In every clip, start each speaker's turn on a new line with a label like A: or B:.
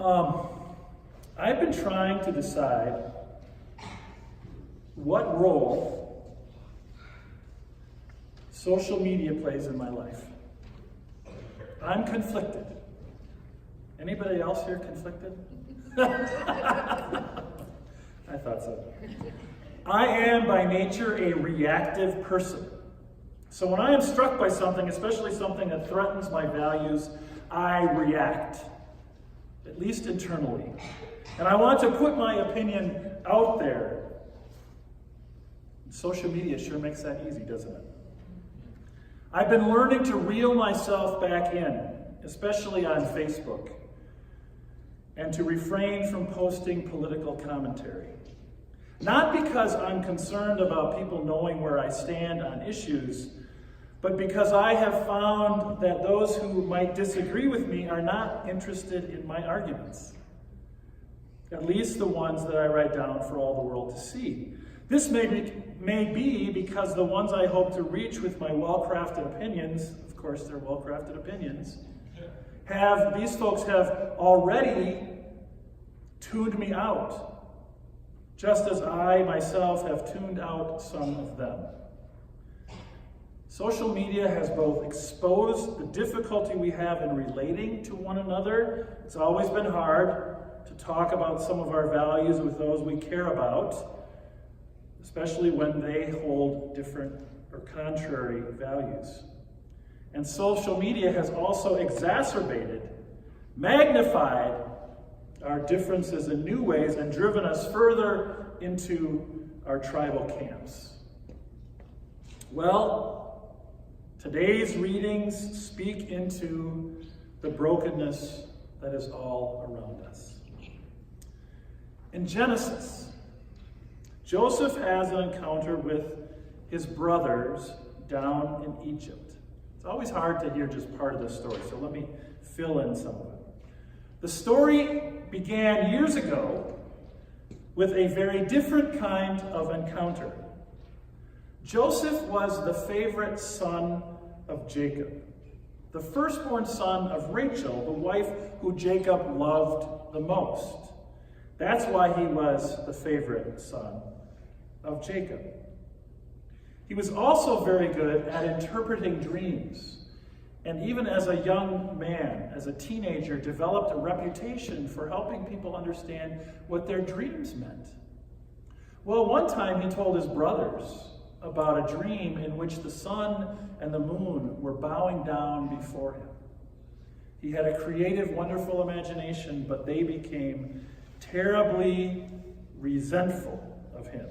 A: I've been trying to decide what role social media plays in my life. I'm conflicted. Anybody else here conflicted? I thought so. I am by nature a reactive person. So when I am struck by something, especially something that threatens my values, I react, at least internally. And I want to put my opinion out there. Social media sure makes that easy, doesn't it? I've been learning to reel myself back in, especially on Facebook, and to refrain from posting political commentary. Not because I'm concerned about people knowing where I stand on issues, but because I have found that those who might disagree with me are not interested in my arguments. At least the ones that I write down for all the world to see. This may be because the ones I hope to reach with my well-crafted opinions, of course they're well-crafted opinions, these folks have already tuned me out, just as I myself have tuned out some of them. Social media has both exposed the difficulty we have in relating to one another. It's always been hard to talk about some of our values with those we care about, especially when they hold different or contrary values. And social media has also exacerbated, magnified our differences in new ways and driven us further into our tribal camps. Well, today's readings speak into the brokenness that is all around us. In Genesis, Joseph has an encounter with his brothers down in Egypt. It's always hard to hear just part of the story, so let me fill in some of it. The story began years ago with a very different kind of encounter. Joseph was the favorite son of Jacob, the firstborn son of Rachel, the wife who Jacob loved the most. That's why he was the favorite son of Jacob. He was also very good at interpreting dreams, and even as a young man, as a teenager, developed a reputation for helping people understand what their dreams meant. Well, one time he told his brothers about a dream in which the sun and the moon were bowing down before him. He had a creative, wonderful imagination, but they became terribly resentful of him.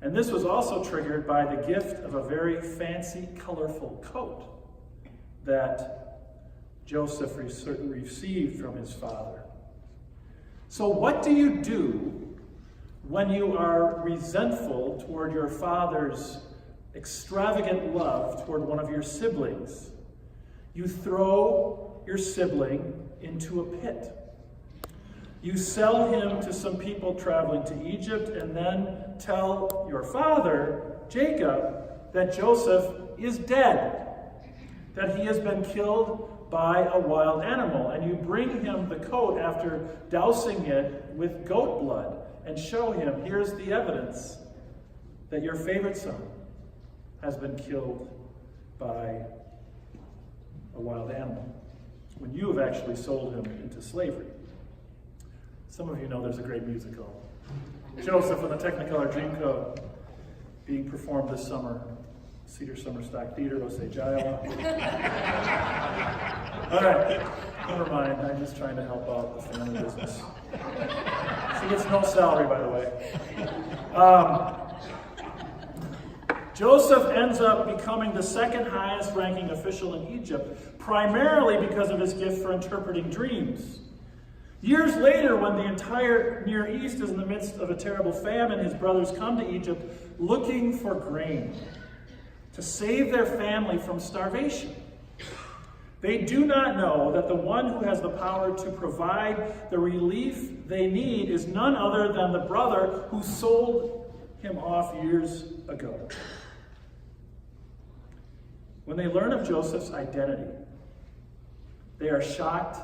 A: And this was also triggered by the gift of a very fancy, colorful coat that Joseph received from his father. So what do you do when you are resentful toward your father's extravagant love toward one of your siblings? You throw your sibling into a pit. You sell him to some people traveling to Egypt and then tell your father, Jacob, that Joseph is dead, that he has been killed by a wild animal. And you bring him the coat after dousing it with goat blood and show him, here's the evidence that your favorite son has been killed by a wild animal, when you have actually sold him into slavery. Some of you know there's a great musical, Joseph and the Technicolor Dreamcoat, being performed this summer, Cedar Summer Stock Theater, Osage, Iowa. All right, never mind. I'm just trying to help out the family business. She gets no salary, by the way. Joseph ends up becoming the second highest ranking official in Egypt, primarily because of his gift for interpreting dreams. Years later, when the entire Near East is in the midst of a terrible famine, his brothers come to Egypt looking for grain to save their family from starvation. They do not know that the one who has the power to provide the relief they need is none other than the brother who sold him off years ago. When they learn of Joseph's identity, they are shocked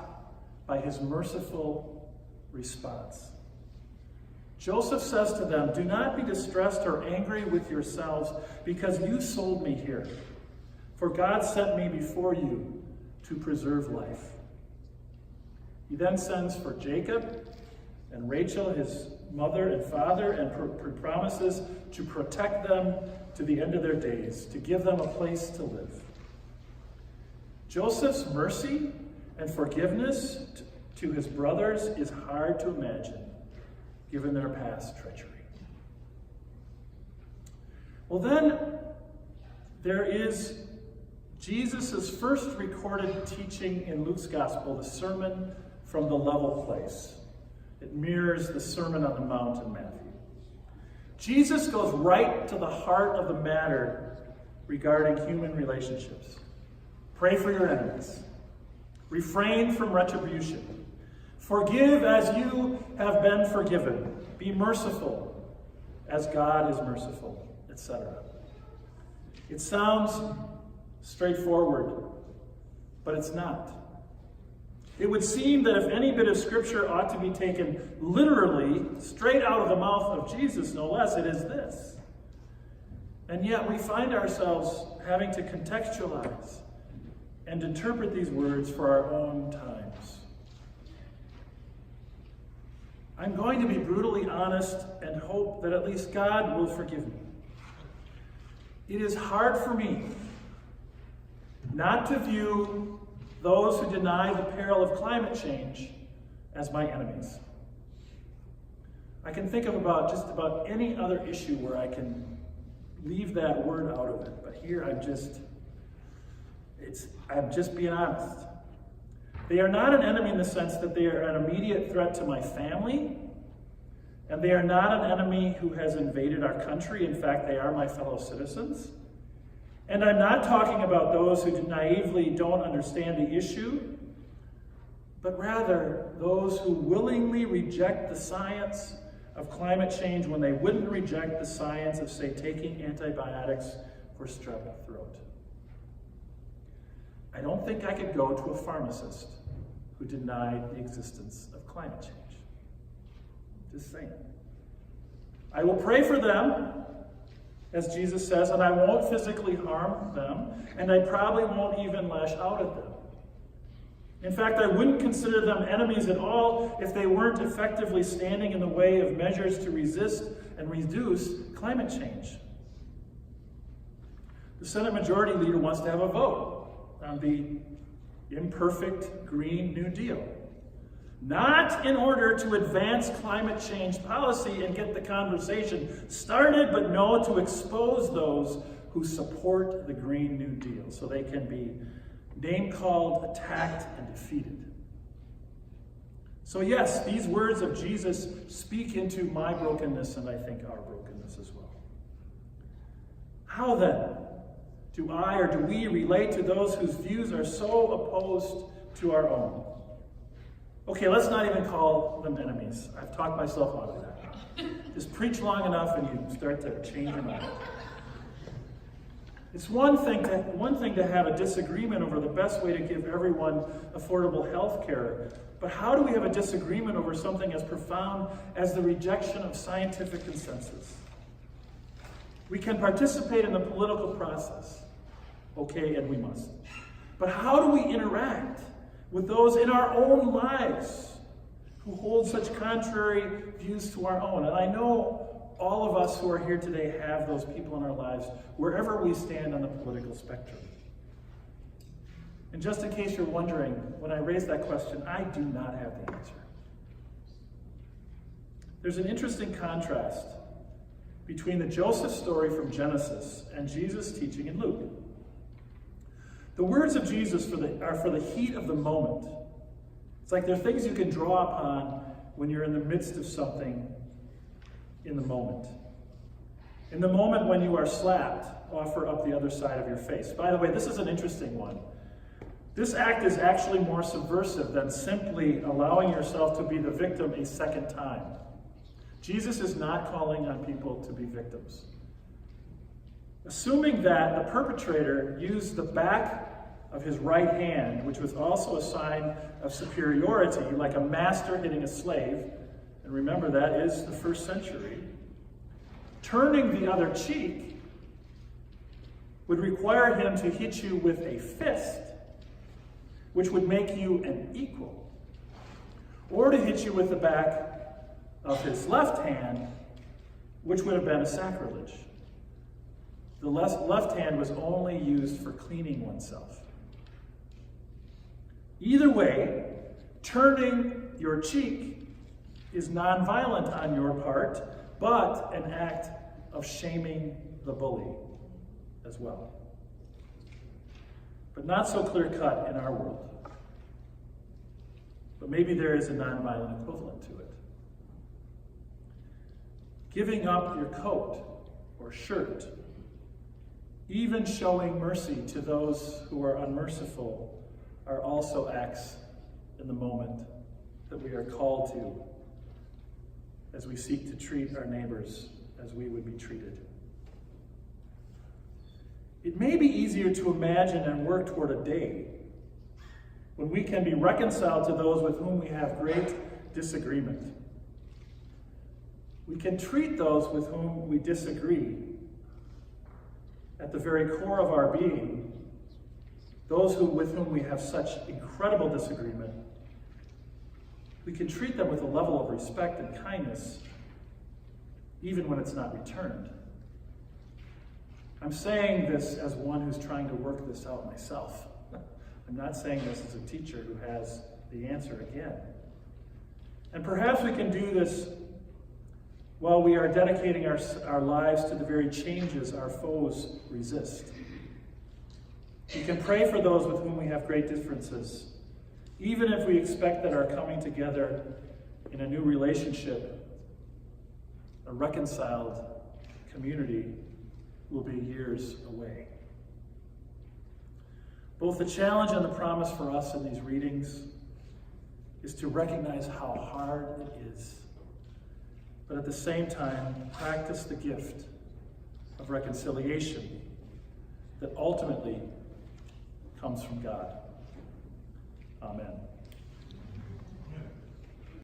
A: by his merciful response. Joseph says to them, "Do not be distressed or angry with yourselves because you sold me here. For God sent me before you to preserve life." He then sends for Jacob and Rachel, his mother and father, and promises to protect them to the end of their days, to give them a place to live. Joseph's mercy and forgiveness to his brothers is hard to imagine, given their past treachery. Well, then, there is Jesus' first recorded teaching in Luke's Gospel, the Sermon from the Level Place. It mirrors the Sermon on the Mount in Matthew. Jesus goes right to the heart of the matter regarding human relationships. Pray for your enemies. Refrain from retribution. Forgive as you have been forgiven. Be merciful as God is merciful, etc. It sounds straightforward, but it's not. It would seem that if any bit of Scripture ought to be taken literally, straight out of the mouth of Jesus, no less, it is this. And yet we find ourselves having to contextualize and interpret these words for our own times. I'm going to be brutally honest and hope that at least God will forgive me. It is hard for me not to view those who deny the peril of climate change as my enemies. I can think of just about any other issue where I can leave that word out of it, but here I'm just being honest. They are not an enemy in the sense that they are an immediate threat to my family, and they are not an enemy who has invaded our country. In fact, they are my fellow citizens. And I'm not talking about those who naively don't understand the issue, but rather those who willingly reject the science of climate change when they wouldn't reject the science of, say, taking antibiotics for strep throat. I don't think I could go to a pharmacist who denied the existence of climate change. Just saying. I will pray for them, as Jesus says, and I won't physically harm them, and I probably won't even lash out at them. In fact, I wouldn't consider them enemies at all if they weren't effectively standing in the way of measures to resist and reduce climate change. The Senate Majority Leader wants to have a vote on the imperfect Green New Deal. Not in order to advance climate change policy and get the conversation started, but no, to expose those who support the Green New Deal so they can be name-called, attacked, and defeated. So yes, these words of Jesus speak into my brokenness and I think our brokenness as well. How then do I or do we relate to those whose views are so opposed to our own? Okay, let's not even call them enemies. I've talked myself out of that. Just preach long enough and you start to change your mind. It's one thing to have a disagreement over the best way to give everyone affordable health care, but how do we have a disagreement over something as profound as the rejection of scientific consensus? We can participate in the political process, okay, and we must. But how do we interact with those in our own lives who hold such contrary views to our own? And I know all of us who are here today have those people in our lives, wherever we stand on the political spectrum. And just in case you're wondering, when I raise that question, I do not have the answer. There's an interesting contrast between the Joseph story from Genesis and Jesus' teaching in Luke. The words of Jesus are for the heat of the moment. It's like they're things you can draw upon when you're in the midst of something in the moment. In the moment when you are slapped, offer up the other side of your face. By the way, this is an interesting one. This act is actually more subversive than simply allowing yourself to be the victim a second time. Jesus is not calling on people to be victims. Assuming that the perpetrator used the back of his right hand, which was also a sign of superiority, like a master hitting a slave. And remember, that is the first century. Turning the other cheek would require him to hit you with a fist, which would make you an equal, or to hit you with the back of his left hand, which would have been a sacrilege. The left hand was only used for cleaning oneself. Either way, turning your cheek is nonviolent on your part, but an act of shaming the bully as well. But not so clear-cut in our world. But maybe there is a nonviolent equivalent to it. Giving up your coat or shirt, even showing mercy to those who are unmerciful, are also acts in the moment that we are called to as we seek to treat our neighbors as we would be treated. It may be easier to imagine and work toward a day when we can be reconciled to those with whom we have great disagreement. We can treat those with whom we disagree at the very core of our being, those with whom we have such incredible disagreement. We can treat them with a level of respect and kindness, even when it's not returned. I'm saying this as one who's trying to work this out myself. I'm not saying this as a teacher who has the answer again. And perhaps we can do this while we are dedicating our lives to the very changes our foes resist. We can pray for those with whom we have great differences, even if we expect that our coming together in a new relationship, a reconciled community, will be years away. Both the challenge and the promise for us in these readings is to recognize how hard it is, but at the same time, practice the gift of reconciliation that ultimately comes from God. Amen.